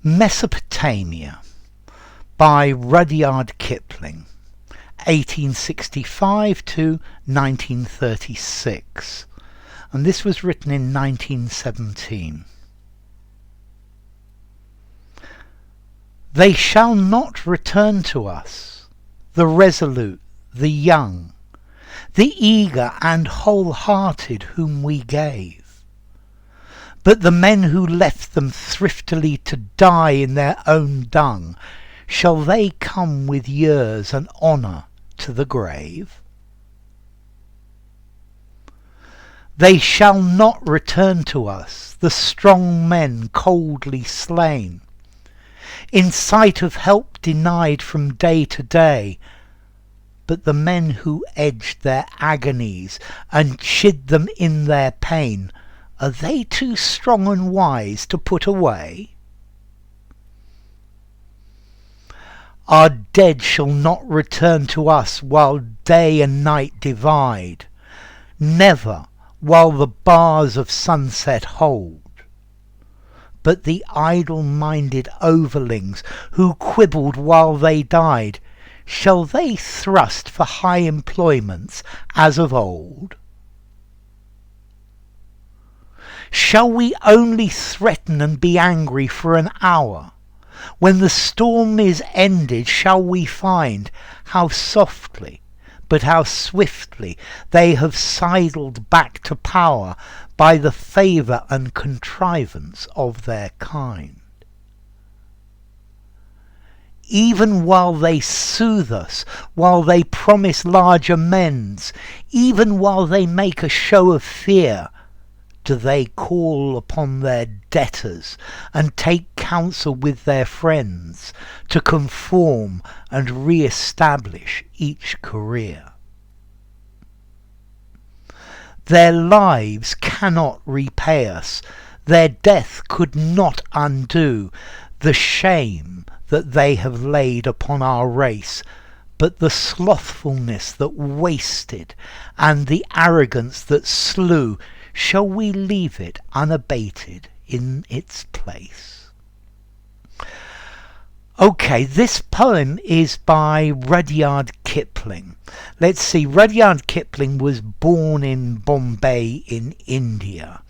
Mesopotamia by Rudyard Kipling, 1865 to 1936, and this was written in 1917. They shall not return to us, the resolute, the young, the eager and whole-hearted whom we gave, but the men who left them thriftily to die in their own dung, shall they come with years and honour to the grave? They shall not return to us, the strong men coldly slain, in sight of help denied from day to day, but the men who edged their agonies and chid them in their pain, are they too strong and wise to put away? Our dead shall not return to us while day and night divide, never while the bars of sunset hold. But the idle-minded overlings who quibbled while they died, shall they thrust for high employments as of old? Shall we only threaten and be angry for an hour? When the storm is ended, shall we find how softly, but how swiftly, they have sidled back to power by the favour and contrivance of their kind? Even while they soothe us, while they promise large amends, even while they make a show of fear, do they call upon their debtors and take counsel with their friends to conform and re-establish each career? Their lives cannot repay us, their death could not undo the shame that they have laid upon our race, but the slothfulness that wasted and the arrogance that slew, shall we leave it unabated in its place? Okay, this poem is by Rudyard Kipling. Let's see, Rudyard Kipling was born in Bombay in India.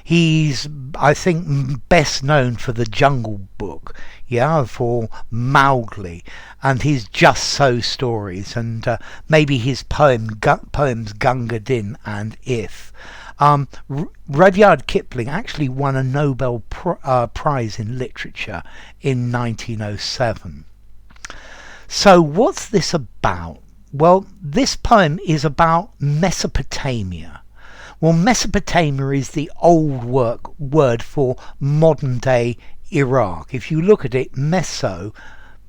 He's, I think, best known for the Jungle Book, for Mowgli and his Just So stories, and maybe his poems Gunga Din and If. Rudyard Kipling actually won a Nobel Prize in Literature in 1907. So what's this about? Well, this poem is about Mesopotamia. Well, Mesopotamia is the old word for modern-day Iraq. If you look at it, Meso,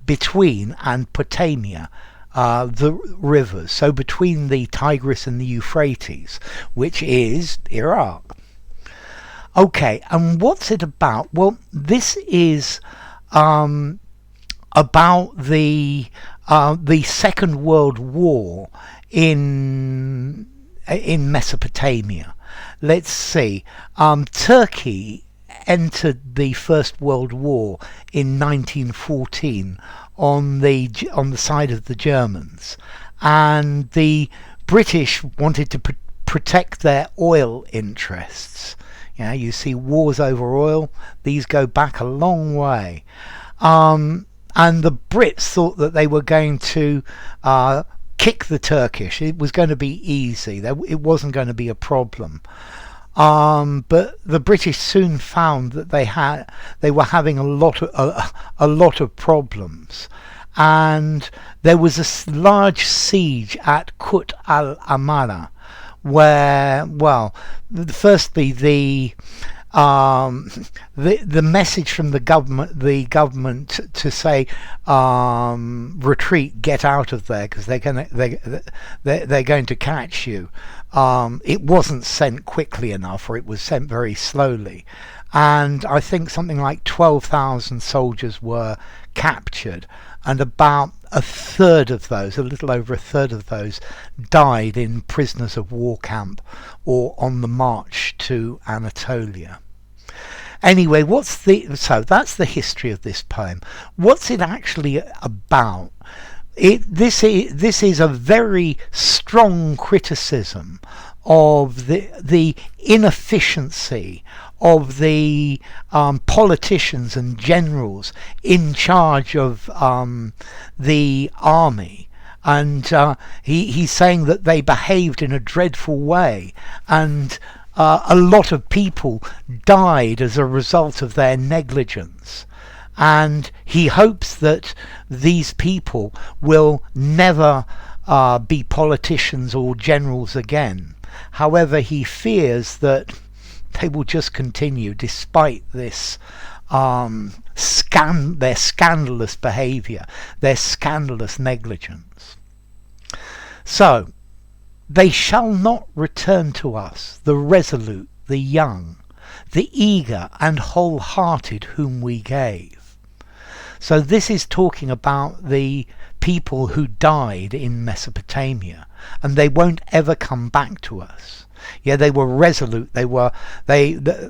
between, and Potamia, the rivers. So between the Tigris and the Euphrates, which is Iraq. Okay, and what's it about? Well, this is about the Second World War in Mesopotamia. Let's see. Turkey entered the First World War in 1914 on the side of the Germans, and the British wanted to protect their oil interests. You see, wars over oil, these go back a long way, and the Brits thought that they were going to kick the Turkish. It was going to be easy. It wasn't going to be a problem. But the British soon found that they were having a lot of problems, and there was a large siege at Kut al-Amara, where, well, firstly the message from the government to say retreat, get out of there, because they're going to catch you. It wasn't sent quickly enough, or it was sent very slowly, and I think something like 12,000 soldiers were captured, and about a little over a third of those died in prisoners of war camp or on the march to Anatolia. Anyway, so that's the history of this poem. What's it actually about? This is a very strong criticism of the inefficiency of the politicians and generals in charge of the army. And he's saying that they behaved in a dreadful way, and a lot of people died as a result of their negligence. And he hopes that these people will never be politicians or generals again. However, he fears that they will just continue despite this their scandalous behaviour, their scandalous negligence. So, they shall not return to us, the resolute, the young, the eager and wholehearted whom we gave. So this is talking about the people who died in Mesopotamia, and they won't ever come back to us. Yeah, they were resolute, they were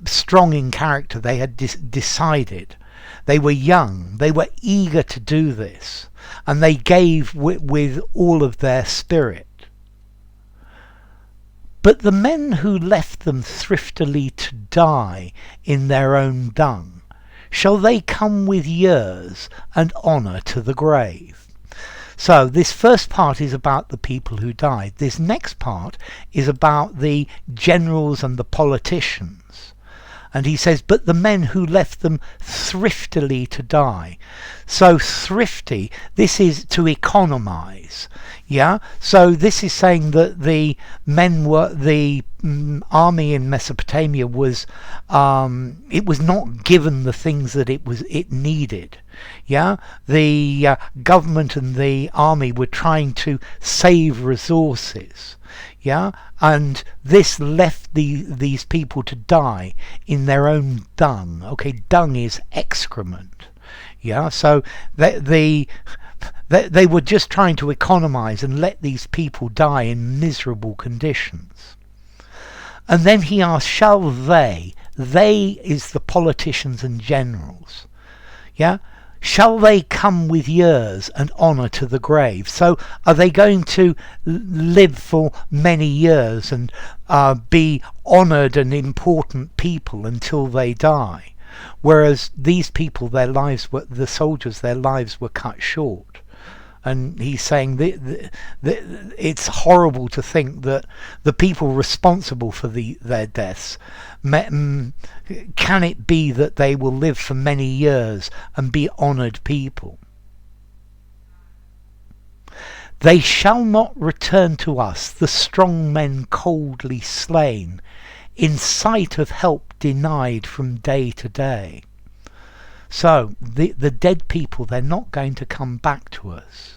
strong in character, they had decided. They were young, they were eager to do this, and they gave with all of their spirit. But the men who left them thriftily to die in their own dung, shall they come with years and honour to the grave? So this first part is about the people who died. This next part is about the generals and the politicians. And he says, but the men who left them thriftily to die. So thrifty, this is to economize. Yeah, so this is saying that the army in Mesopotamia was it was not given the things that it needed. Yeah, the government and the army were trying to save resources. Yeah, and this left these people to die in their own dung. Okay, dung is excrement. Yeah, so they were just trying to economize and let these people die in miserable conditions. And then he asks, shall they is the politicians and generals, yeah, shall they come with years and honour to the grave? So are they going to live for many years and be honoured and important people until they die? Whereas these people, the soldiers, their lives were cut short. And he's saying it's horrible to think that the people responsible for their deaths, can it be that they will live for many years and be honoured people? They shall not return to us, the strong men coldly slain, in sight of help denied from day to day. So the dead people, they're not going to come back to us.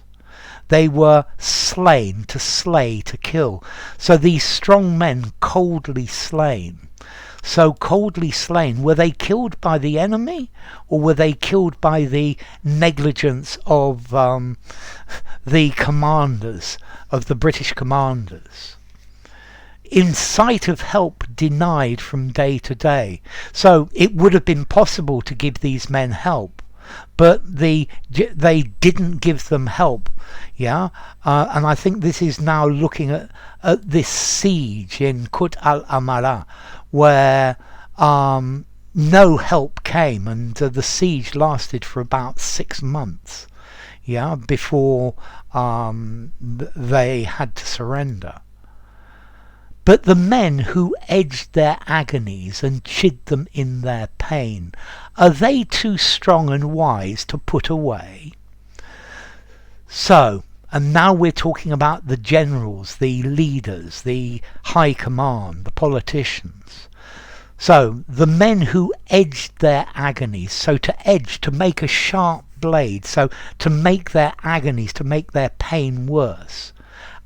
They were slain, to slay, to kill. So these strong men coldly slain. So coldly slain, were they killed by the enemy, or were they killed by the negligence of the commanders, of the British commanders? In sight of help denied from day to day. So it would have been possible to give these men help, but they didn't give them help. Yeah, and I think this is now looking at this siege in Kut al-Amara, where no help came, and the siege lasted for about 6 months. Yeah, before they had to surrender. But the men who edged their agonies and chid them in their pain, are they too strong and wise to put away? So, and now we're talking about the generals, the leaders, the high command, the politicians. So, the men who edged their agonies, so to edge, to make a sharp blade, so to make their agonies, to make their pain worse,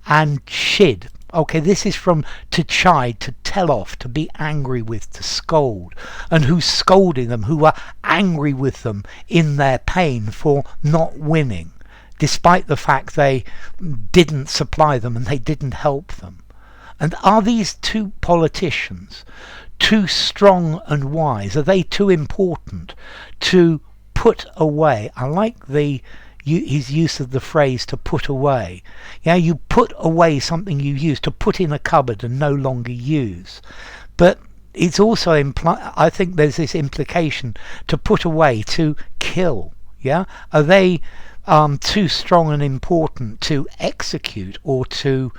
and chid. Okay, this is from to chide, to tell off, to be angry with, to scold. And who's scolding them, who are angry with them in their pain for not winning, despite the fact they didn't supply them and they didn't help them. And are these two politicians too strong and wise? Are they too important to put away? I like his use of the phrase to put away. Yeah, you put away something you used to put in a cupboard and no longer use. But it's also I think there's this implication to put away, to kill. Yeah, are they too strong and important to execute, or to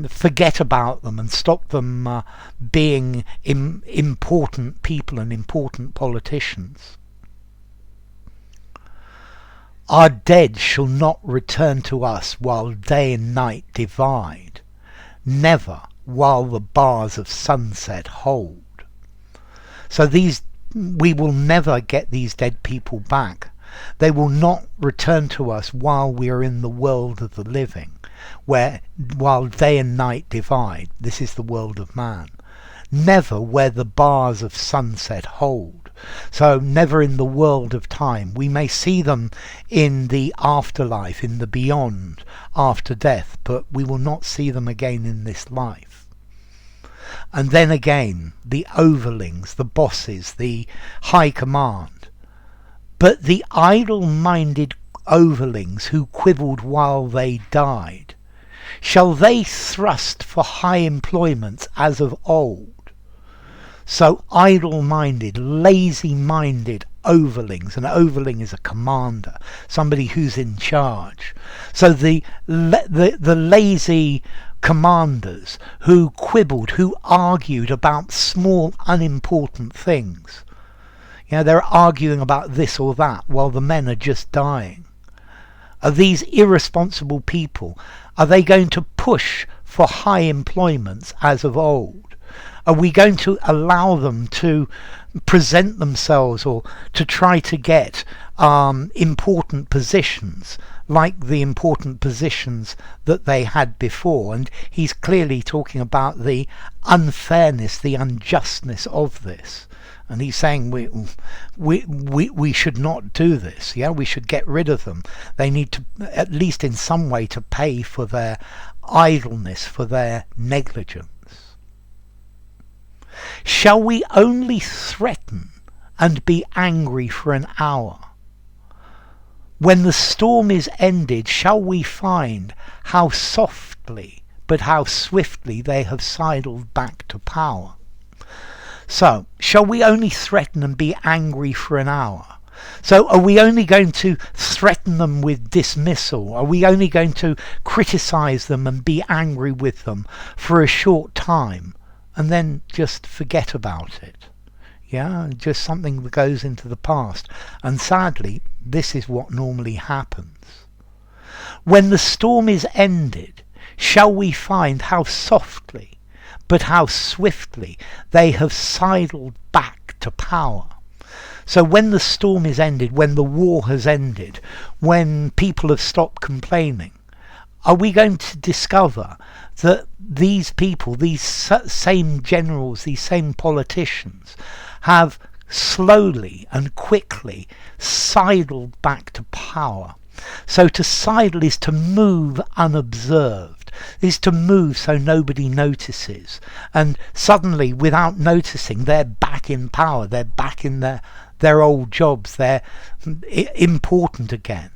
forget about them and stop them being important people and important politicians? Our dead shall not return to us while day and night divide, never while the bars of sunset hold. So we will never get these dead people back. They will not return to us while we are in the world of the living, while day and night divide. This is the world of man. Never where the bars of sunset hold. So never in the world of time. We may see them in the afterlife, in the beyond, after death, but we will not see them again in this life. And then again, the overlings, the bosses, the high command. But the idle-minded overlings who quibbled while they died, shall they thrust for high employments as of old? So idle-minded, lazy-minded overlings. An overling is a commander, somebody who's in charge. So the lazy commanders who quibbled, who argued about small, unimportant things. You know, they're arguing about this or that while the men are just dying. Are these irresponsible people, are they going to push for high employments as of old? Are we going to allow them to present themselves or to try to get important positions like the important positions that they had before? And he's clearly talking about the unfairness, the unjustness of this. And he's saying we should not do this. Yeah, we should get rid of them. They need to, at least in some way, to pay for their idleness, for their negligence. Shall we only threaten and be angry for an hour? When the storm is ended, shall we find how softly but how swiftly they have sidled back to power? So, shall we only threaten and be angry for an hour? So are we only going to threaten them with dismissal? Are we only going to criticize them and be angry with them for a short time and then just forget about it? Yeah, just something that goes into the past. And sadly, this is what normally happens. When the storm is ended, shall we find how softly but how swiftly they have sidled back to power? So when the storm is ended, when the war has ended, when people have stopped complaining, are we going to discover that these people, these same generals, these same politicians, have slowly and quickly sidled back to power? So to sidle is to move unobserved, is to move so nobody notices. And suddenly, without noticing, they're back in power, they're back in their old jobs, they're important again.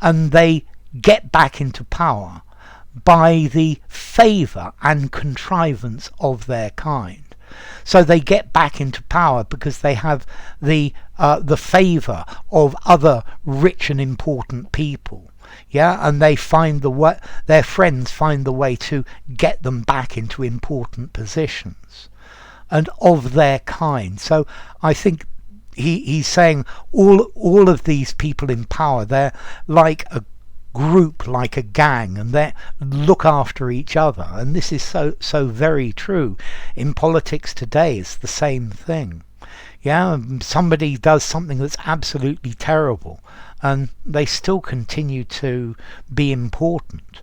And they get back into power by the favour and contrivance of their kind. So they get back into power because they have the favour of other rich and important people. Yeah, and they find the way, their friends find the way to get them back into important positions and of their kind. So I think he's saying all of these people in power, they're like a group, like a gang, and they look after each other. And this is so very true in politics today. It's the same thing. Yeah, somebody does something that's absolutely terrible and they still continue to be important.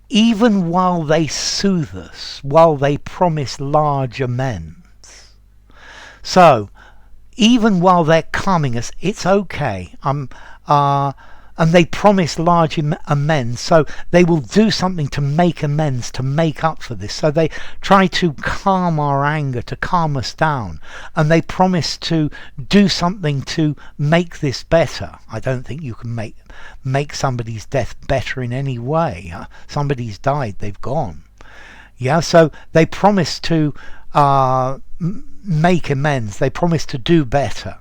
Even while they soothe us, while they promise large amends. So even while they're calming us, it's okay. And and they promise large amends, so they will do something to make amends, to make up for this. So they try to calm our anger, to calm us down, and they promise to do something to make this better. I don't think you can make somebody's death better in any way. Somebody's died, they've gone. Yeah, so they promise to make amends, they promise to do better.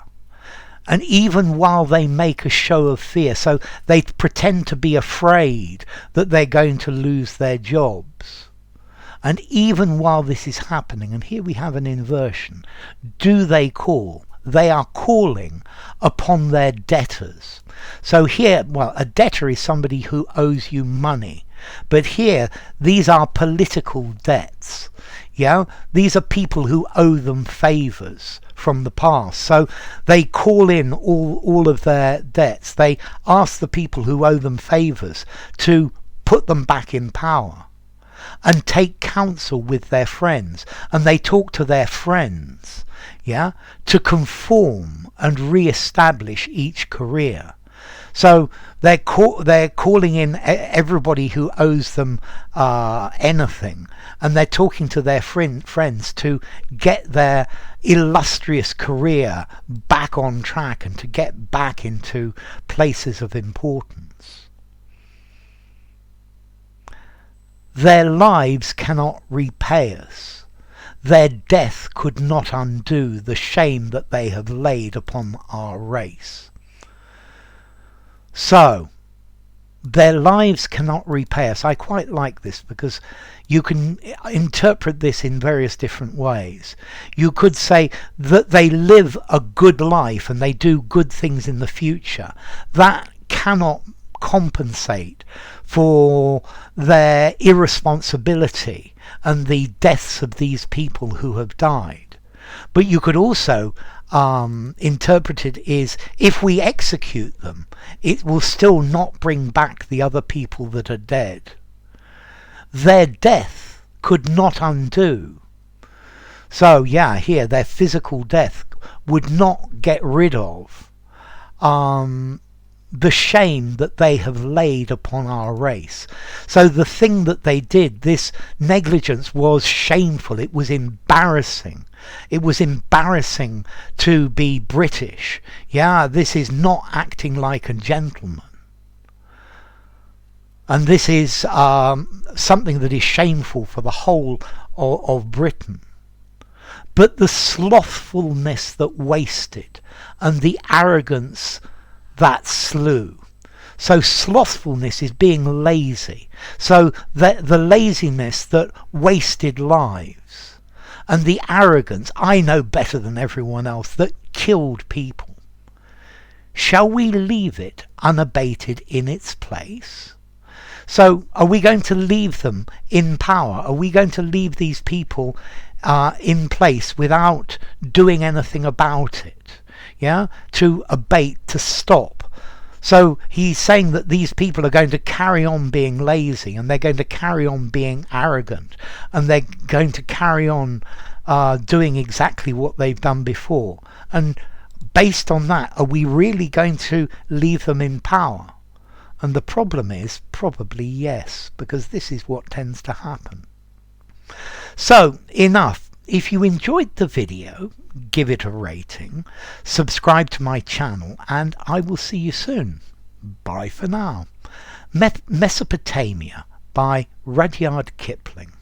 And even while they make a show of fear, so they pretend to be afraid that they're going to lose their jobs. And even while this is happening, and here we have an inversion, do they call? They are calling upon their debtors. So here, well, a debtor is somebody who owes you money. But here, these are political debts. Yeah, these are people who owe them favours from the past. So they call in all of their debts. They ask the people who owe them favours to put them back in power and take counsel with their friends. And they talk to their friends, yeah, to conform and re-establish each career. So they're calling in everybody who owes them anything, and they're talking to their friends to get their illustrious career back on track and to get back into places of importance. Their lives cannot repay us. Their death could not undo the shame that they have laid upon our race. So, their lives cannot repay us. I quite like this because you can interpret this in various different ways. You could say that they live a good life and they do good things in the future. That cannot compensate for their irresponsibility and the deaths of these people who have died. But you could also interpret it is, if we execute them, it will still not bring back the other people that are dead. Their death could not undo. So yeah, here their physical death would not get rid of the shame that they have laid upon our race. So the thing that they did, this negligence, was shameful. It was embarrassing. It was embarrassing to be British. Yeah, this is not acting like a gentleman. And this is something that is shameful for the whole of Britain. But the slothfulness that wasted and the arrogance that slew. So slothfulness is being lazy. So the laziness that wasted lives, and the arrogance, I know better than everyone else, that killed people. Shall we leave it unabated in its place? So are we going to leave them in power? Are we going to leave these people in place without doing anything about it? Yeah, to abate, to stop. So he's saying that these people are going to carry on being lazy, and they're going to carry on being arrogant, and they're going to carry on doing exactly what they've done before. And based on that, are we really going to leave them in power? And the problem is probably yes, because this is what tends to happen. So enough. If you enjoyed the video, give it a rating, subscribe to my channel, and I will see you soon. Bye for now. Mesopotamia by Rudyard Kipling.